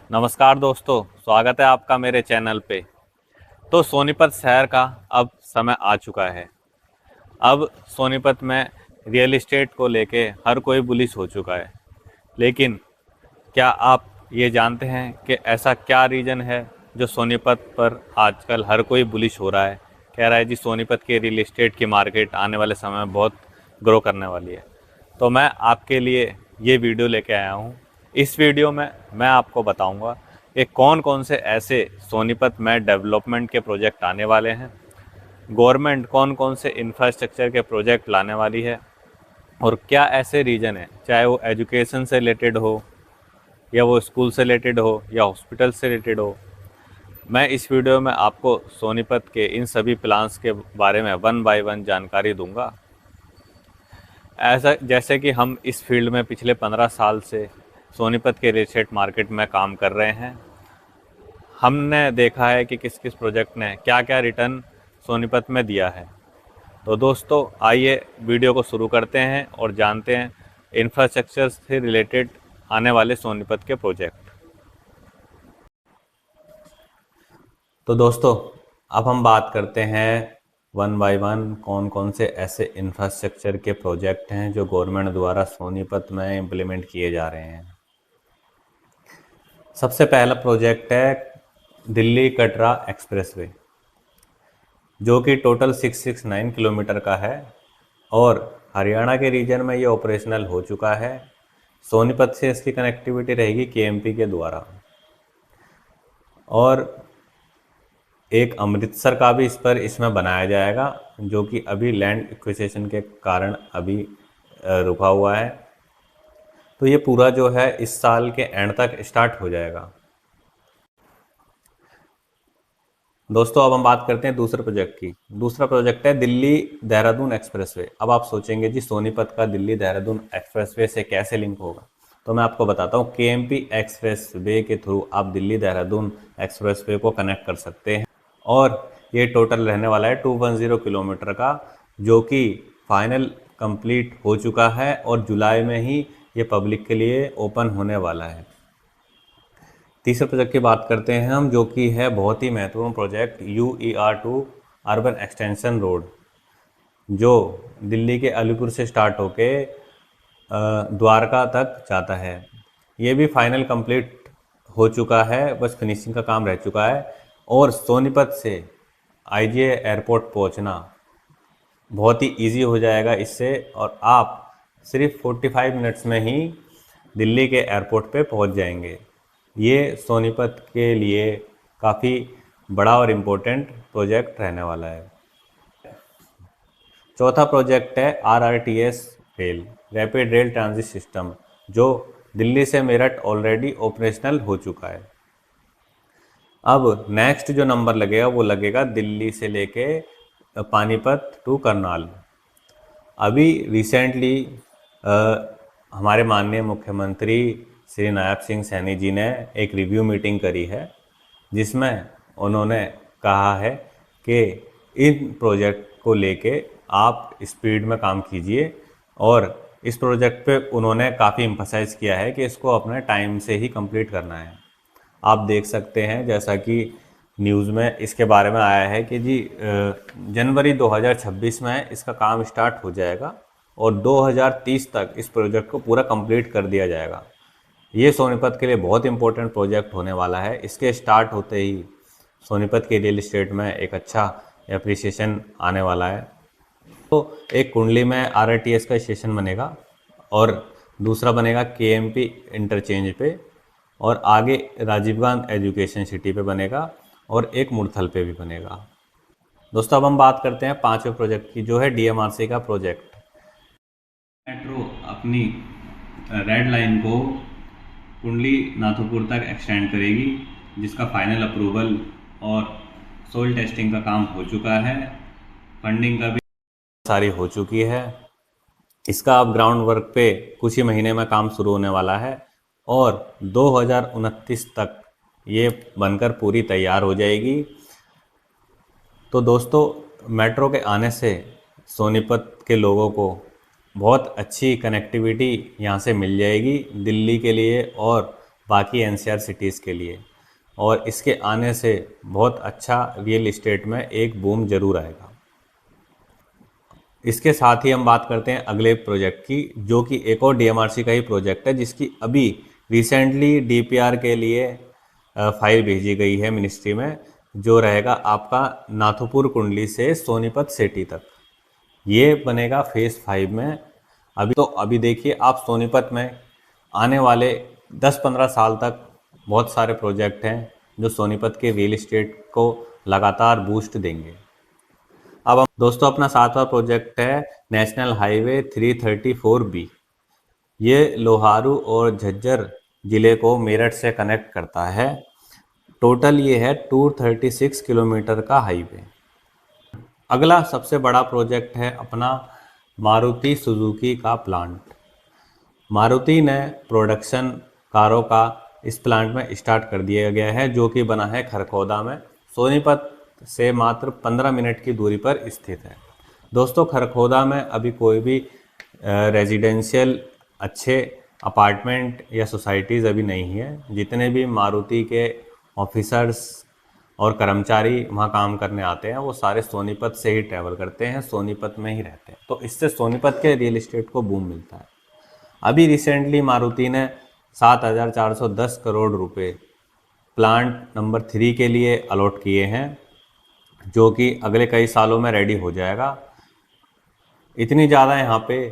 नमस्कार दोस्तों, स्वागत है आपका मेरे चैनल पे। तो सोनीपत शहर का अब समय आ चुका है। अब सोनीपत में रियल एस्टेट को लेके हर कोई बुलिश हो चुका है। लेकिन क्या आप ये जानते हैं कि ऐसा क्या रीज़न है जो सोनीपत पर आजकल हर कोई बुलिश हो रहा है, कह रहा है जी सोनीपत की रियल एस्टेट की मार्केट आने वाले समय में बहुत ग्रो करने वाली है। तो मैं आपके लिए ये वीडियो लेके आया हूँ। इस वीडियो में मैं आपको बताऊंगा कि कौन कौन से ऐसे सोनीपत में डेवलपमेंट के प्रोजेक्ट आने वाले हैं, गवर्नमेंट कौन कौन से इंफ्रास्ट्रक्चर के प्रोजेक्ट लाने वाली है, और क्या ऐसे रीजन है, चाहे वो एजुकेशन से रिलेटेड हो या वो स्कूल से रिलेटेड हो या हॉस्पिटल से रिलेटेड हो। मैं इस वीडियो में आपको सोनीपत के इन सभी प्लान्स के बारे में वन बाय वन जानकारी दूंगा। ऐसा जैसे कि हम इस फील्ड में पिछले 15 साल से सोनीपत के रियल एस्टेट मार्केट में काम कर रहे हैं। हमने देखा है कि किस किस प्रोजेक्ट ने क्या क्या रिटर्न सोनीपत में दिया है। तो दोस्तों आइए वीडियो को शुरू करते हैं और जानते हैं इंफ्रास्ट्रक्चर से रिलेटेड आने वाले सोनीपत के प्रोजेक्ट। तो दोस्तों अब हम बात करते हैं वन बाय वन कौन कौन से ऐसे इंफ्रास्ट्रक्चर के प्रोजेक्ट हैं जो गवर्नमेंट द्वारा सोनीपत में इम्प्लीमेंट किए जा रहे हैं। सबसे पहला प्रोजेक्ट है दिल्ली कटरा एक्सप्रेसवे, जो कि टोटल 669 किलोमीटर का है और हरियाणा के रीजन में ये ऑपरेशनल हो चुका है। सोनीपत से इसकी कनेक्टिविटी रहेगी केएमपी के द्वारा, और एक अमृतसर का भी इसमें बनाया जाएगा, जो कि अभी लैंड एक्विजिशन के कारण अभी रुका हुआ है। तो ये पूरा जो है इस साल के एंड तक स्टार्ट हो जाएगा। दोस्तों अब हम बात करते हैं दूसरे प्रोजेक्ट की। दूसरा प्रोजेक्ट है दिल्ली देहरादून एक्सप्रेसवे। अब आप सोचेंगे जी सोनीपत का दिल्ली देहरादून एक्सप्रेसवे से कैसे लिंक होगा, तो मैं आपको बताता हूँ। केएमपी एक्सप्रेसवे के थ्रू आप दिल्ली देहरादून एक्सप्रेसवे को कनेक्ट कर सकते हैं, और ये टोटल रहने वाला है 210 किलोमीटर का, जो कि फाइनल कंप्लीट हो चुका है और जुलाई में ही ये पब्लिक के लिए ओपन होने वाला है। तीसरे प्रोजेक्ट की बात करते हैं हम, जो कि है बहुत ही महत्वपूर्ण project UER2 urban extension road, जो दिल्ली के अलीपुर से स्टार्ट होके द्वारका तक जाता है। ये भी फाइनल कंप्लीट हो चुका है, बस फिनिशिंग का काम रह चुका है। और सोनीपत से IGA एयरपोर्ट पहुंचना बहुत ही इजी हो जाएगा इससे, और आप सिर्फ 45 मिनट्स में ही दिल्ली के एयरपोर्ट पे पहुंच जाएंगे। ये सोनीपत के लिए काफ़ी बड़ा और इम्पोर्टेंट प्रोजेक्ट रहने वाला है। चौथा प्रोजेक्ट है RRTS rail, rapid rail transit system, जो दिल्ली से मेरठ ऑलरेडी ऑपरेशनल हो चुका है। अब नेक्स्ट जो नंबर लगेगा वो लगेगा दिल्ली से लेके पानीपत टू करनाल। अभी रिसेंटली हमारे माननीय मुख्यमंत्री श्री नायब सिंह सैनी जी ने एक रिव्यू मीटिंग करी है, जिसमें उन्होंने कहा है कि इन प्रोजेक्ट को लेके आप स्पीड में काम कीजिए, और इस प्रोजेक्ट पे उन्होंने काफ़ी एम्फसाइज किया है कि इसको अपने टाइम से ही कंप्लीट करना है। आप देख सकते हैं जैसा कि न्यूज़ में इसके बारे में आया है कि जी जनवरी 2026 में इसका काम स्टार्ट हो जाएगा और 2030 तक इस प्रोजेक्ट को पूरा कंप्लीट कर दिया जाएगा। ये सोनीपत के लिए बहुत इंपॉर्टेंट प्रोजेक्ट होने वाला है। इसके स्टार्ट होते ही सोनीपत के रियल एस्टेट में एक अच्छा एप्रिसिएशन आने वाला है। तो एक कुंडली में RRTS का स्टेशन बनेगा, और दूसरा बनेगा KMP इंटरचेंज पे, और आगे राजीव गांधी एजुकेशन सिटी पे बनेगा, और एक मुरथल पे भी बनेगा। दोस्तों अब हम बात करते हैं पांचवें प्रोजेक्ट की, जो है DMRC का प्रोजेक्ट। मेट्रो अपनी रेड लाइन को कुंडली नाथोपुर तक एक्सटेंड करेगी, जिसका फाइनल अप्रूवल और सोइल टेस्टिंग का काम हो चुका है। फंडिंग का भी सारी हो चुकी है। इसका अब ग्राउंड वर्क पे कुछ ही महीने में काम शुरू होने वाला है, और 2029 तक ये बनकर पूरी तैयार हो जाएगी। तो दोस्तों मेट्रो के आने से सोनीपत के लोगों को बहुत अच्छी कनेक्टिविटी यहाँ से मिल जाएगी दिल्ली के लिए और बाकी एनसीआर सिटीज़ के लिए, और इसके आने से बहुत अच्छा रियल इस्टेट में एक बूम जरूर आएगा। इसके साथ ही हम बात करते हैं अगले प्रोजेक्ट की, जो कि एक और डीएमआरसी का ही प्रोजेक्ट है, जिसकी अभी रिसेंटली डीपीआर के लिए फाइल भेजी गई है मिनिस्ट्री में, जो रहेगा आपका नाथुपुर कुंडली से सोनीपत सिटी तक। ये बनेगा फेज़ 5 में। अभी देखिए आप, सोनीपत में आने वाले 10-15 साल तक बहुत सारे प्रोजेक्ट हैं जो सोनीपत के रियल इस्टेट को लगातार बूस्ट देंगे। अब हम दोस्तों, अपना 7वां प्रोजेक्ट है नेशनल हाईवे 334B। ये लोहारू और झज्जर ज़िले को मेरठ से कनेक्ट करता है। टोटल ये है 236 किलोमीटर का हाईवे। अगला सबसे बड़ा प्रोजेक्ट है अपना मारुति सुजुकी का प्लांट। मारुति ने प्रोडक्शन कारों का इस प्लांट में स्टार्ट कर दिया गया है, जो कि बना है खरखौदा में, सोनीपत से मात्र 15 मिनट की दूरी पर स्थित है। दोस्तों, खरखौदा में अभी कोई भी रेजिडेंशियल अच्छे अपार्टमेंट या सोसाइटीज़ अभी नहीं है। जितने भी मारुति के ऑफिसर्स और कर्मचारी वहाँ काम करने आते हैं, वो सारे सोनीपत से ही ट्रैवल करते हैं, सोनीपत में ही रहते हैं, तो इससे सोनीपत के रियल इस्टेट को बूम मिलता है। अभी रिसेंटली मारुति ने 7,410 करोड़ रुपए प्लांट नंबर 3 के लिए अलॉट किए हैं, जो कि अगले कई सालों में रेडी हो जाएगा। इतनी ज़्यादा यहाँ पे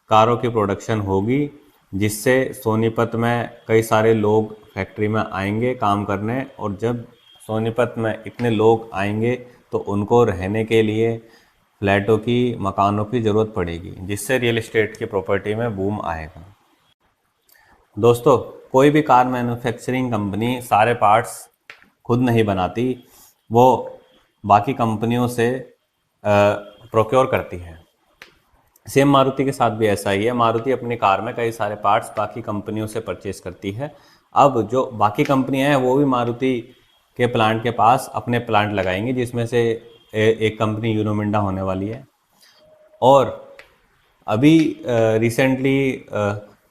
कारों की प्रोडक्शन होगी, जिससे सोनीपत में कई सारे लोग फैक्ट्री में आएंगे काम करने, और जब सोनीपत में इतने लोग आएंगे तो उनको रहने के लिए फ्लैटों की, मकानों की ज़रूरत पड़ेगी, जिससे रियल इस्टेट की प्रॉपर्टी में बूम आएगा। दोस्तों, कोई भी कार मैन्युफैक्चरिंग कंपनी सारे पार्ट्स खुद नहीं बनाती, वो बाकी कंपनियों से प्रोक्योर करती है। सेम मारुति के साथ भी ऐसा ही है। मारुति अपनी कार में कई सारे पार्ट्स बाकी कंपनियों से परचेज करती है। अब जो बाकी कंपनियां हैं वो भी मारुति के प्लांट के पास अपने प्लांट लगाएंगी, जिसमें से एक कंपनी यूनो मिंडा होने वाली है। और अभी रिसेंटली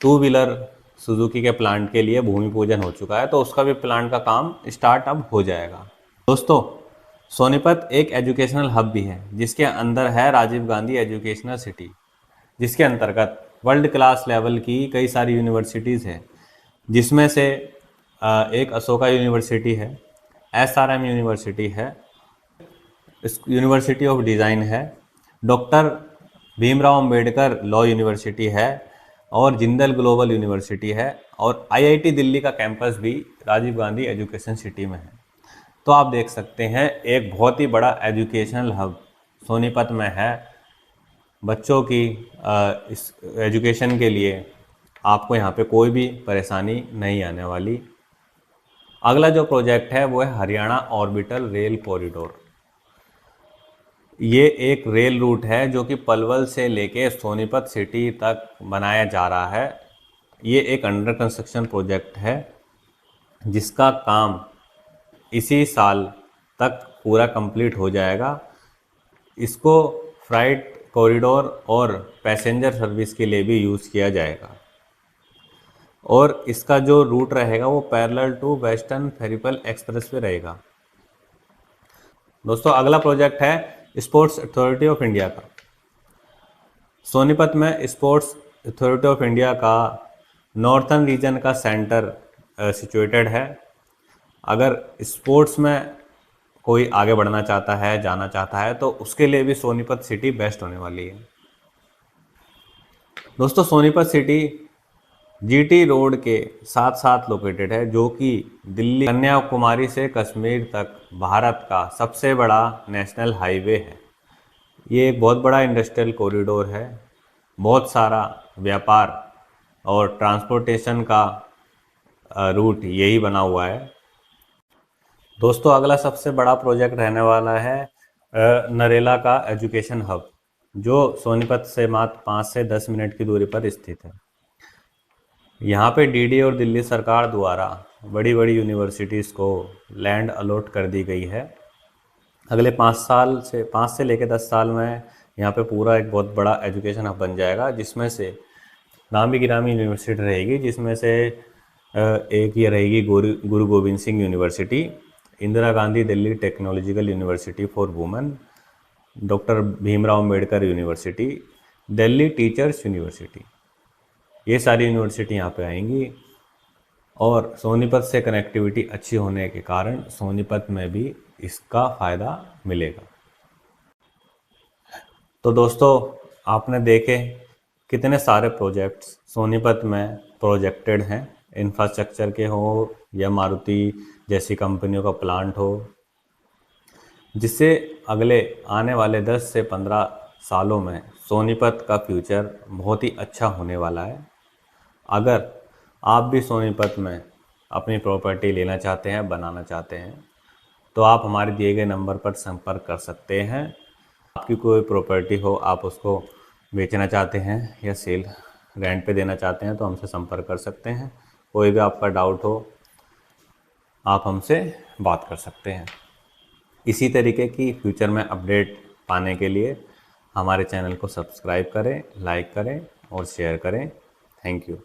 2 व्हीलर सुजुकी के प्लांट के लिए भूमि पूजन हो चुका है, तो उसका भी प्लांट का काम स्टार्ट अब हो जाएगा। दोस्तों, सोनीपत एक एजुकेशनल हब भी है, जिसके अंदर है राजीव गांधी एजुकेशनल सिटी, जिसके अंतर्गत वर्ल्ड क्लास लेवल की कई सारी यूनिवर्सिटीज़ हैं, जिसमें से एक अशोका यूनिवर्सिटी है, SRM यूनिवर्सिटी है, यूनिवर्सिटी ऑफ डिज़ाइन है, doctor Bhimrao Ambedkar law university है, और जिंदल ग्लोबल यूनिवर्सिटी है, और IIT दिल्ली का कैंपस भी राजीव गांधी एजुकेशन सिटी में है। तो आप देख सकते हैं, एक बहुत ही बड़ा एजुकेशनल हब सोनीपत में है। बच्चों की इस एजुकेशन के लिए आपको यहाँ पे कोई भी परेशानी नहीं आने वाली। अगला जो प्रोजेक्ट है वो है हरियाणा ऑर्बिटल रेल कॉरिडोर। ये एक रेल रूट है जो कि पलवल से लेके सोनीपत सिटी तक बनाया जा रहा है। ये एक अंडर कंस्ट्रक्शन प्रोजेक्ट है, जिसका काम इसी साल तक पूरा कंप्लीट हो जाएगा। इसको फ्राइट कॉरिडोर और पैसेंजर सर्विस के लिए भी यूज़ किया जाएगा, और इसका जो रूट रहेगा वो parallel to western peripheral expressway रहेगा। दोस्तों, अगला प्रोजेक्ट है स्पोर्ट्स अथॉरिटी ऑफ इंडिया का। सोनीपत में स्पोर्ट्स अथॉरिटी ऑफ इंडिया का नॉर्थन रीजन का सेंटर सिचुएटेड है। अगर स्पोर्ट्स में कोई आगे बढ़ना चाहता है, जाना चाहता है, तो उसके लिए भी सोनीपत सिटी बेस्ट होने वाली है। दोस्तों, सोनीपत सिटी GT रोड के साथ साथ लोकेटेड है, जो कि दिल्ली कन्याकुमारी से कश्मीर तक भारत का सबसे बड़ा नेशनल हाईवे है। ये एक बहुत बड़ा इंडस्ट्रियल कॉरिडोर है। बहुत सारा व्यापार और ट्रांसपोर्टेशन का रूट यही बना हुआ है। दोस्तों, अगला सबसे बड़ा प्रोजेक्ट रहने वाला है नरेला का एजुकेशन हब, जो सोनीपत से मात्र 5 से 10 मिनट की दूरी पर स्थित है। यहाँ पे DD और दिल्ली सरकार द्वारा बड़ी बड़ी यूनिवर्सिटीज़ को लैंड अलॉट कर दी गई है। अगले 5 से लेकर 10 साल में यहाँ पे पूरा एक बहुत बड़ा एजुकेशन हब बन जाएगा, जिसमें से नामी गिरामी यूनिवर्सिटी रहेगी, जिसमें से एक ये रहेगी गुरु Govind Singh university, Indira Gandhi Delhi technological university for women, doctor Bhimrao Ambedkar university, Delhi teachers university. ये सारी यूनिवर्सिटी यहाँ पे आएंगी और सोनीपत से कनेक्टिविटी अच्छी होने के कारण सोनीपत में भी इसका फ़ायदा मिलेगा। तो दोस्तों आपने देखे कितने सारे प्रोजेक्ट्स सोनीपत में प्रोजेक्टेड हैं, इंफ्रास्ट्रक्चर के हो या मारुति जैसी कंपनियों का प्लांट हो, जिससे अगले आने वाले 10 से 15 सालों में सोनीपत का फ्यूचर बहुत ही अच्छा होने वाला है। अगर आप भी सोनीपत में अपनी प्रॉपर्टी लेना चाहते हैं, बनाना चाहते हैं, तो आप हमारे दिए गए नंबर पर संपर्क कर सकते हैं। आपकी कोई प्रॉपर्टी हो, आप उसको बेचना चाहते हैं या सेल रेंट पे देना चाहते हैं, तो हमसे संपर्क कर सकते हैं। कोई भी आपका डाउट हो आप हमसे बात कर सकते हैं। इसी तरीके की फ्यूचर में अपडेट पाने के लिए हमारे चैनल को सब्सक्राइब करें, लाइक करें और शेयर करें। Thank you.